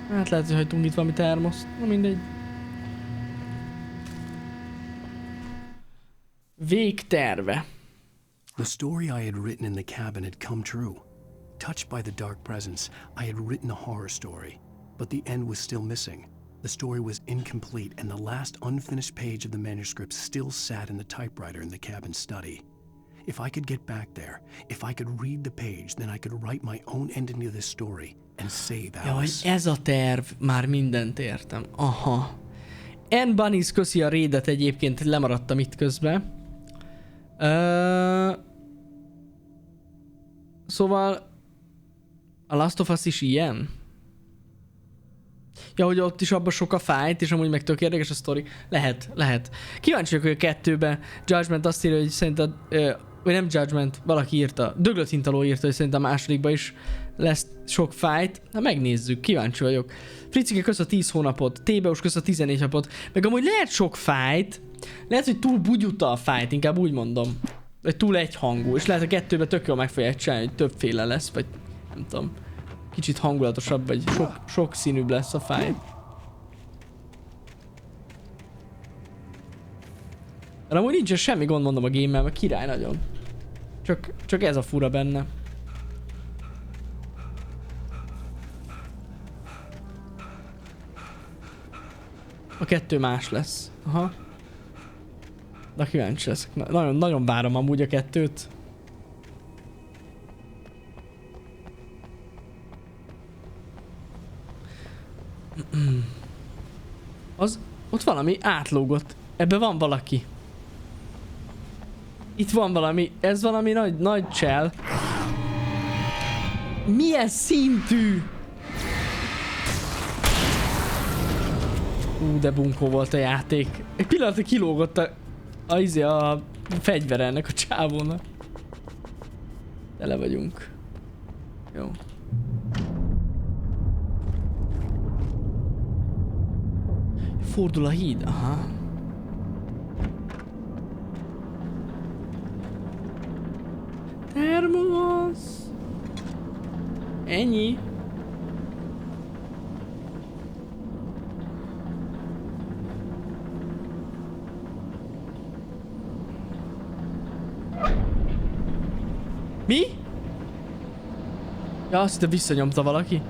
Hát lehet, hogy hagytunk itt valami termoszt. Na mindegy. Végterve. The story I had written in the cabin had come true. Touched by the dark presence, I had written a horror story, but the end was still missing. The story was incomplete, and the last unfinished page of the manuscript still sat in the typewriter in the cabin study. If I could get back there, if I could read the page, then I could write my own ending to this story and save Alice. Jaj, ez a terv. Már mindent értem. Aha. Ann Bunnies, köszi a raidet egyébként, lemaradtam itt közben. Szóval a Last of Us is ilyen? Ja, hogy ott is abban sok a fight, és amúgy meg tök érdekes a sztori. Lehet. Kíváncsi vagyok, hogy a 2-ben Judgment azt írja, hogy szerinted, vagy nem Judgment, valaki írta, Döglött Hintaló írta, hogy szerintem a másodikban is lesz sok fight. Na megnézzük, kíváncsi vagyok. Fricike kösz a 10 hónapot, Tébeus kösz a 14 napot, meg amúgy lehet sok fight, lehet, hogy túl bugyuta a fight, inkább úgy mondom. Vagy túl egyhangú, és lehet a 2-ben tök jól meg fogják csinálni, hogy többféle lesz, vagy nem tudom. Kicsit hangulatosabb, vagy sok színűbb lesz a fight. De amúgy nincsen semmi gond, mondom, a game-mel, mert király nagyon. Csak ez a fura benne. A 2 más lesz. Aha. De kíváncsi leszek. Nagyon várom amúgy a 2-t. Ott valami átlógott. Ebben van valaki. Itt van valami. Ez valami nagy csel. Milyen szintű? De bunkó volt a játék. Egy pillanatra kilógott a fegyvere ennek a csávónak. Tele vagyunk. Jó. Fordul a híd, aha. Termos. Ennyi. Mi? Ja, azt hitte visszanyomta valaki.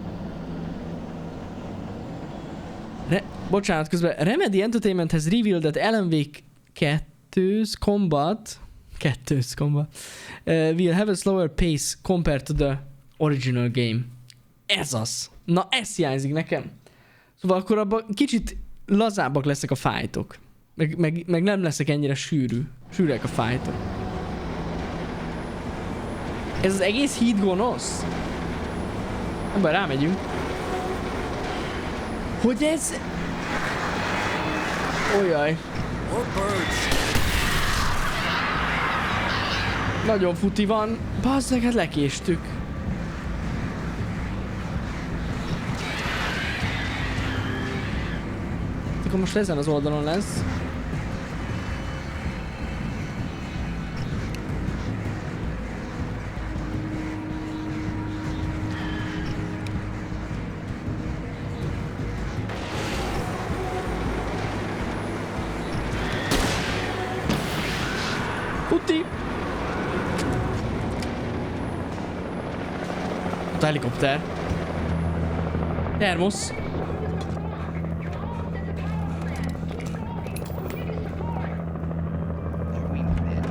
Bocsánat, közben Remedy Entertainment has revealed that Alan Wake 2's combat will have a slower pace compared to the original game. Ez az. Na, ez hiányzik nekem. Szóval akkor abban kicsit lazábbak lesznek a fightok. Meg nem lesznek ennyire sűrűek a fightok. Ez az egész híd gonosz? Ebben rámegyünk. Hogy ez... Ojaj. Nagyon futi van. Bazzeg, hát lekéstük. Akkor most ezen az oldalon lesz. Futi! Ott a helikopter. Termos.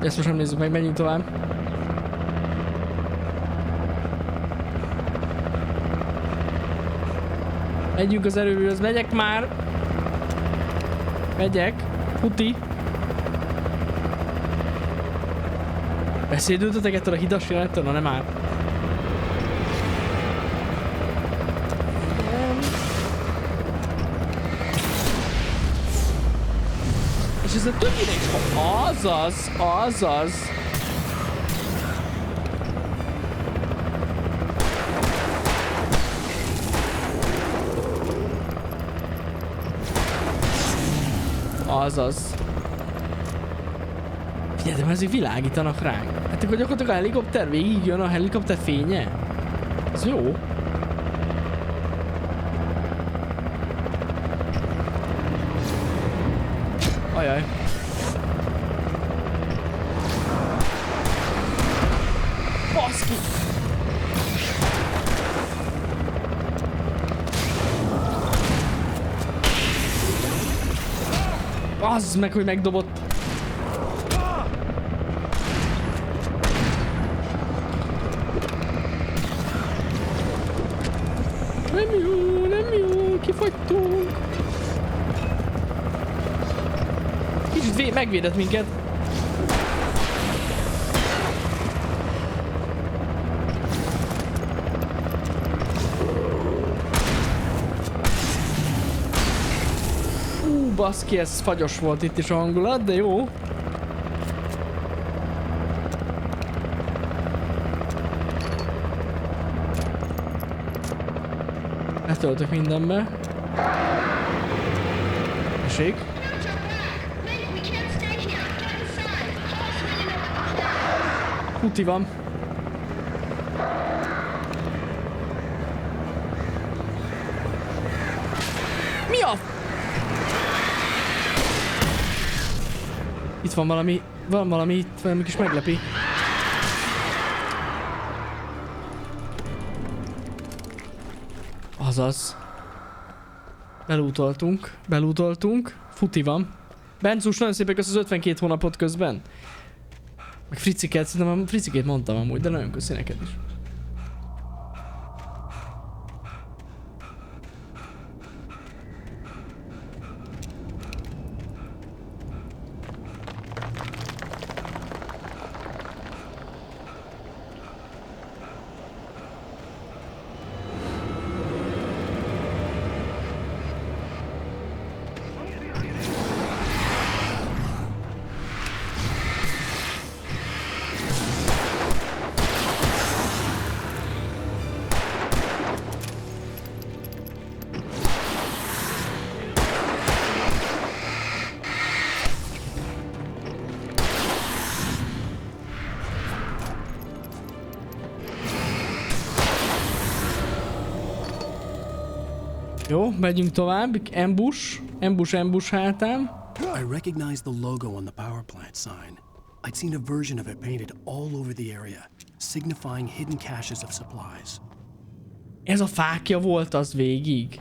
Ezt most nem nézzük meg, menjünk tovább. Megyünk az erőműhöz, megyek már! Megyek. Futi. Beszédültetek ettől a hidas jelenettől? Na nem áll. És ez a többire is azaz. Azaz. Figyelj, de ezek világítanak ránk. Hát akkor gyakorlatilag a helikopter végig jön, a helikopter fénye. Ez jó. Ajaj. Az meg, hogy megdobott. Nem jó, kifagytunk. Kicsit megvédett minket. Baszki, ez fagyos volt itt is a hangulat, de jó. Letöltök mindenbe. Esik. Puti van. Mi a... Itt van valami itt, valami kis meglepi. Azaz. Belútoltunk. Futi van. Benzus, nagyon szépen kösz az 52 hónapot közben. Meg Friciket, szerintem a Fricikét mondtam amúgy, de nagyon köszi neked is. Jó, megyünk tovább. Ambush hátám. I recognized the logo on the power plant sign. I'd seen a version of it painted all over the area, signifying hidden caches of supplies. Ez a fákja volt az végig.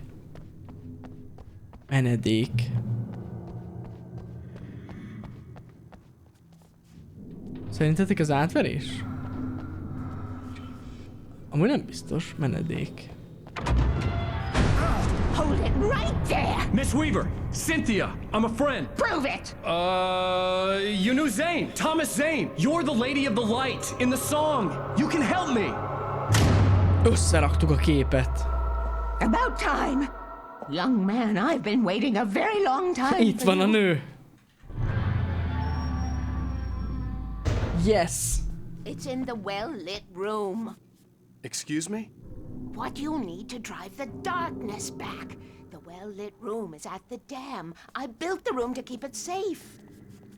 Menedék. Szerintetek az átverés? Amúgy nem biztos. Menedék. Hold it right there! Miss Weaver, Cynthia, I'm a friend. Prove it! You knew Zane, Thomas Zane. You're the lady of the light in the song. You can help me. Összeraktuk a képet. About time! Young man, I've been waiting a very long time. Itt van a nő. Yes. It's in the well-lit room. Excuse me? What you need to drive the darkness back. The well-lit room is at the dam. I built the room to keep it safe.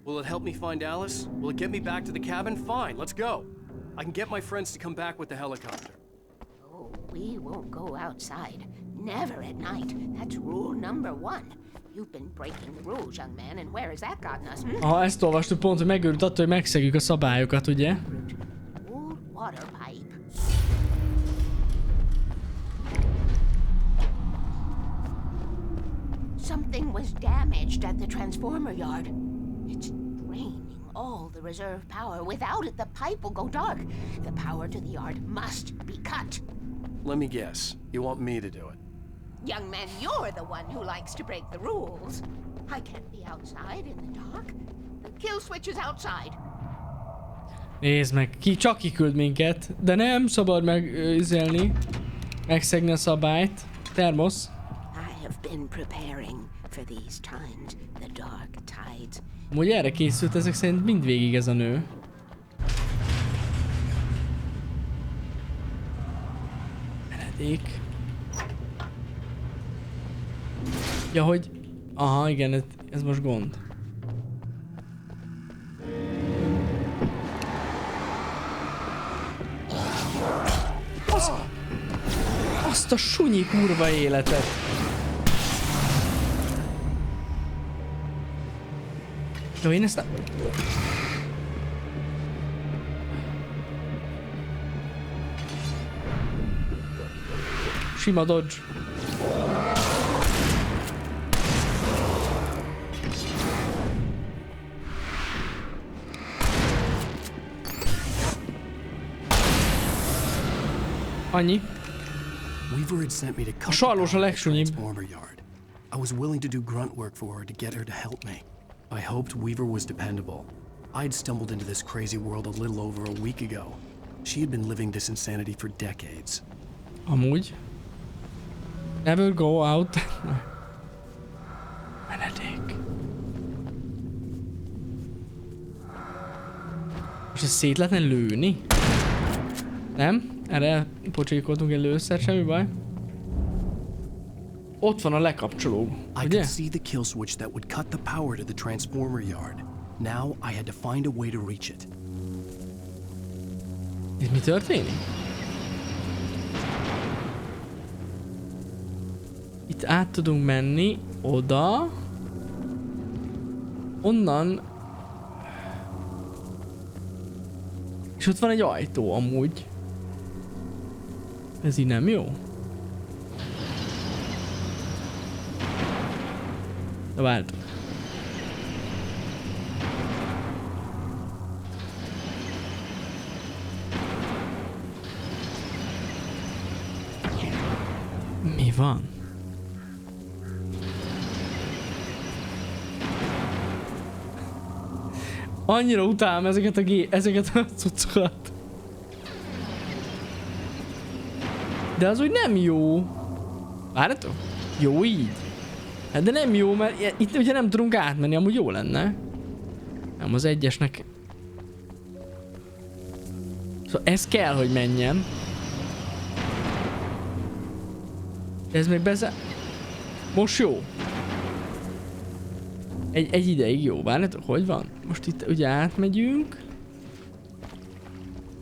Will it help me find Alice? Will it get me back to the cabin? Fine, let's go. I can get my friends to come back with the helicopter. Oh, we won't go outside. Never at night. That's rule number 1. You've been breaking the rules, young man, and where has that gotten us? Ha ezt olvastuk pont, hogy megőrült attól, hogy megszegjük a szabályokat, ugye? Old water pipe. Something was damaged at the transformer yard. It's draining all the reserve power. Without it, the pipe will go dark. The power to the yard must be cut. Let me guess. You want me to do it? Young man, you're the one who likes to break the rules. I can't be outside in the dark. The kill switch is outside. Nézd meg, csak kiküld minket, de nem szabad megüzelni, megszegni a szabályt. Termosz. I have been preparing for these times, the dark tides. Amúgy erre készült ezek szerint mindvégig ez a nő. Menedék. Ja, hogy... Aha, igen, ez most gond. Azt a sunyi kurva életet. Jó, én ezt nem... Sima dodge. Annyi. Weaver had sent me to cut the Sajnos a power at the legsúnyibb. transformer yard. I was willing to do grunt work for her to get her to help me. I hoped Weaver was dependable. I'd stumbled into this crazy world a little over a week ago. She had been living this insanity for decades. Amúgy. Never go out. Menedék. Most ezt szét lehetne lőni? Nem? Erre pocsékoltunk egy lőszer, semmi baj. Ott van a lekapcsoló, I ugye? could see the kill switch that would cut the power to the transformer yard. Now I had to find a way to reach it. Itt mi történik? Itt át tudunk menni oda. Onnan. És ott van egy ajtó amúgy. Ez így nem jó? Na várjátok. Mi van? Annyira utálom ezeket a cuccokat. De az úgy nem jó. Várjátok? Jó így? Hát de nem jó, mert itt ugye nem tudunk átmenni, amúgy jó lenne. Nem, az egyesnek. Szóval ez kell, hogy menjen. Ez még beze... Most jó. Egy ideig jó, várjátok, hogy van? Most itt ugye átmegyünk.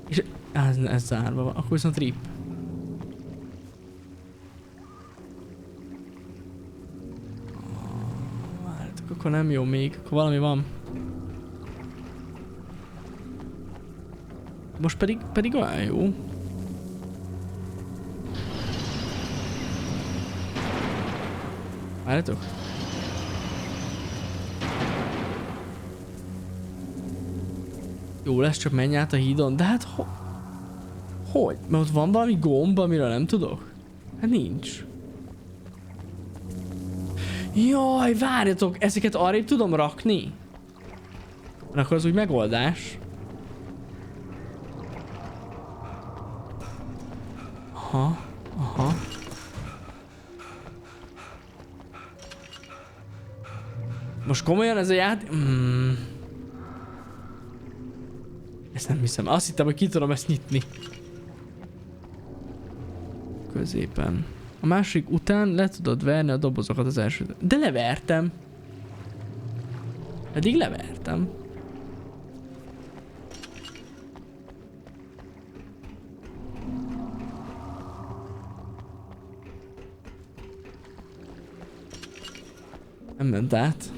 És ez zárva van, akkor viszont rip. Várjátok, akkor nem jó még, akkor valami van. Most pedig olyan jó. Várjátok. Jó lesz, csak menj át a hídon, de hát hogy? Mert ott van valami gomb, amiről nem tudok? Hát nincs. Jaj, várjatok, ezeket arrébb tudom rakni? Mert akkor az úgy megoldás. Aha, aha. Most komolyan ez a játék? Ezt nem hiszem. Azt hittem, hogy ki tudom ezt nyitni. Középen. A másik után le tudod verni a dobozokat az első. De levertem. Eddig levertem. Nem ment át.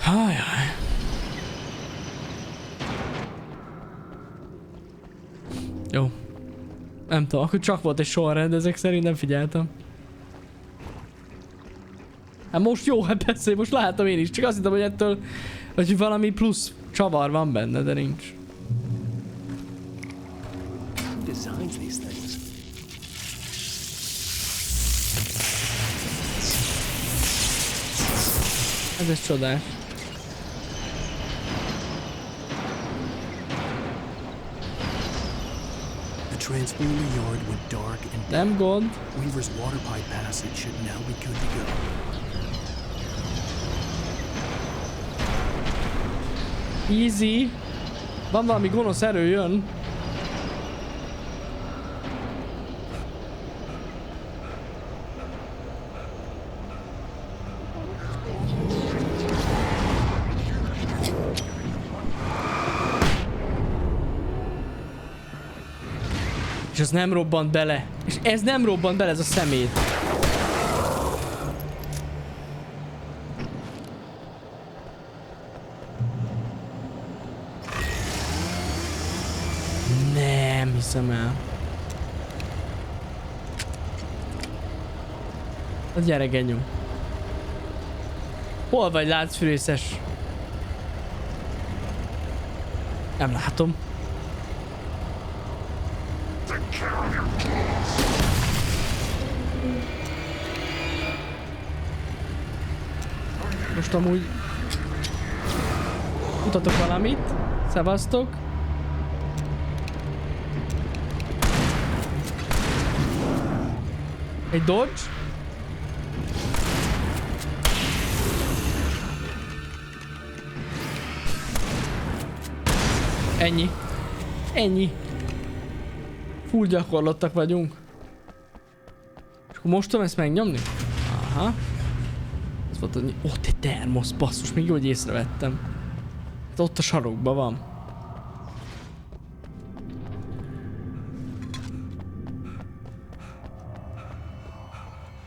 Ajaj. Jó. Nem tudom, akkor csak volt egy sorrend, ezek szerint nem figyeltem. Hát most jó, hát persze, most látom én is, csak azt hittem, hogy ettől, hogy valami plusz csavar van benne, de nincs. Designs these things. Ez csodás. The transformer yard went dark and Nem gond. Weaver's water pipe passage should now be good to go. Easy. Van valami gonosz erő, jön. És az nem robbant bele. És ez nem robbant bele, ez a szemét. Nem hiszem el. Hát gyere, genyó. Hol vagy, láncfűrészes? Nem látom. Most amúgy mutatok valamit. Szevasztok. Egy dodge. Ennyi. Ennyi. Full gyakorlottak vagyunk. És akkor most tudom ezt megnyomni? Aha. Ez volt annyi. Ott egy termosz, basszus, még jó, hogy észrevettem. Hát ott a sarokban van.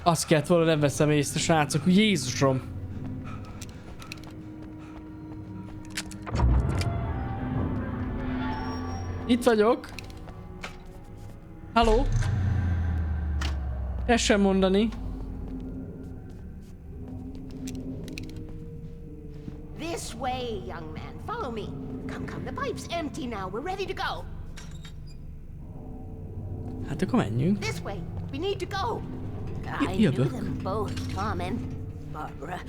Azt kellett volna, nem veszem észre, srácok. Jézusom! Itt vagyok. Halló? Tessék mondani. This way, young man. Follow me. Come, come. The pipe's empty now. We're ready to go. Hát akkor menjünk. This way. We need to go. I knew them both, Tom and Barbara.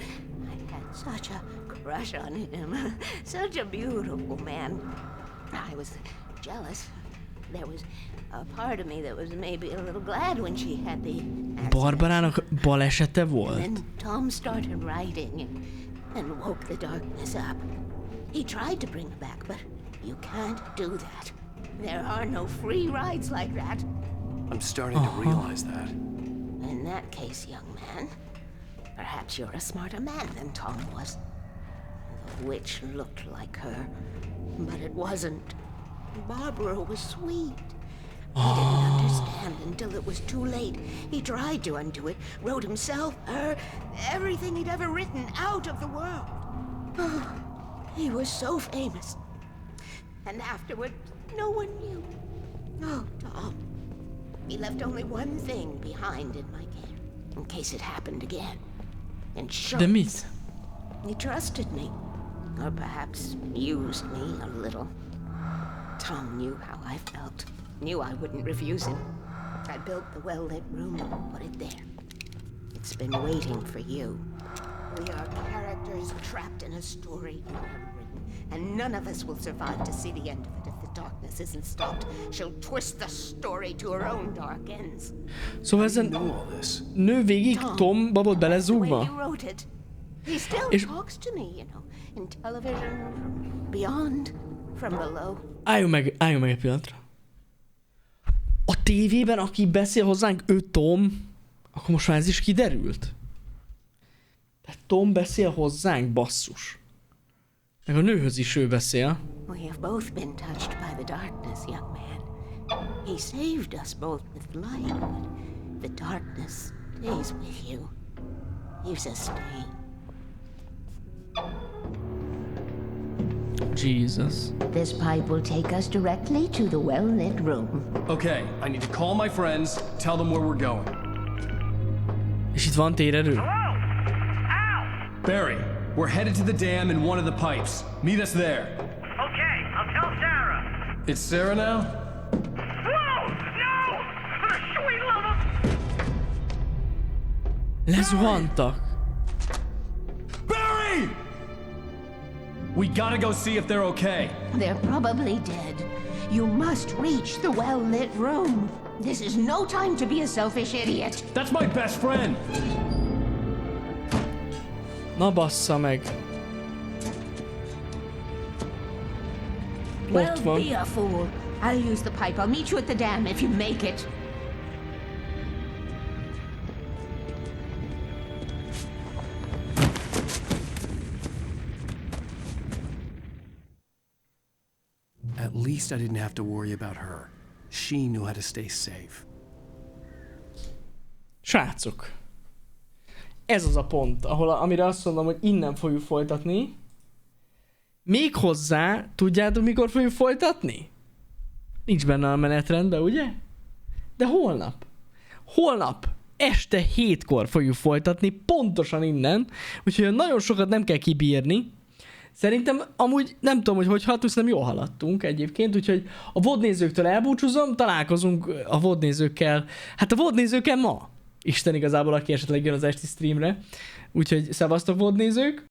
I had such a crush on him. Such a beautiful man. I was jealous. There was a part of me that was maybe a little glad when she had the Barbarának balesete volt. And then Tom started writing and woke the darkness up. He tried to bring her back, but you can't do that. There are no free rides like that. I'm starting to realize that. In that case, young man, perhaps you're a smarter man than Tom was. The witch looked like her, but it wasn't. Barbara was sweet. He didn't understand until it was too late. He tried to undo it, wrote himself, her, everything he'd ever written out of the world. He was so famous. And afterward, no one knew. Oh, Tom. He left only one thing behind in my care, in case it happened again. Insurance. He trusted me, or perhaps used me a little. Tom knew how I felt, knew I wouldn't refuse him. I built the well-lit room and put it there. It's been waiting for you. We are characters trapped in a story you have written, and none of us will survive to see the end of it if the darkness isn't stopped. She'll twist the story to her own dark ends. Szóval ezen nő végig Tomba volt belezúgva. He still talks to me, you know, in television, from beyond, from below. Álljunk meg egy pillanatra. A tévében, aki beszél hozzánk, ő Tom, akkor most már ez is kiderült. Tehát Tom beszél hozzánk, basszus. Meg a nőhöz is ő beszél. We have both been touched by the darkness, young man. He saved us both with light, but the darkness stays with you. Leaves a stain. Jesus. This pipe will take us directly to the well-lit room. Okay, I need to call my friends, tell them where we're going. És itt van térerő. Barry, we're headed to the dam in one of the pipes. Meet us there. Okay, I'll tell Sarah. It's Sarah now? Whoa! No! For the sweet love of... Lezuhantak. Barry! We gotta go see if they're okay. They're probably dead. You must reach the well-lit room. This is no time to be a selfish idiot. That's my best friend. Na bassza meg. Ott van. Be a fool. I'll use the pipe. I'll meet you at the dam if you make it. At least I didn't have to worry about her. She knew how to stay safe. Srácok. Ez az a pont, amire azt mondom, hogy innen fogjuk folytatni. Méghozzá, tudjátok mikor fogjuk folytatni? Nincs benne a menetrendben, ugye? De holnap. Holnap este 7-kor fogjuk folytatni, pontosan innen, úgyhogy nagyon sokat nem kell kibírni. Szerintem amúgy nem tudom, hogy haladtunk, szerintem jól haladtunk egyébként, úgyhogy a VOD-nézőktől elbúcsúzom, találkozunk a VOD-nézőkkel, hát a VOD-nézőkkel ma. Isten igazából, aki esetleg jön az esti streamre. Úgyhogy szevasztok VOD-nézők!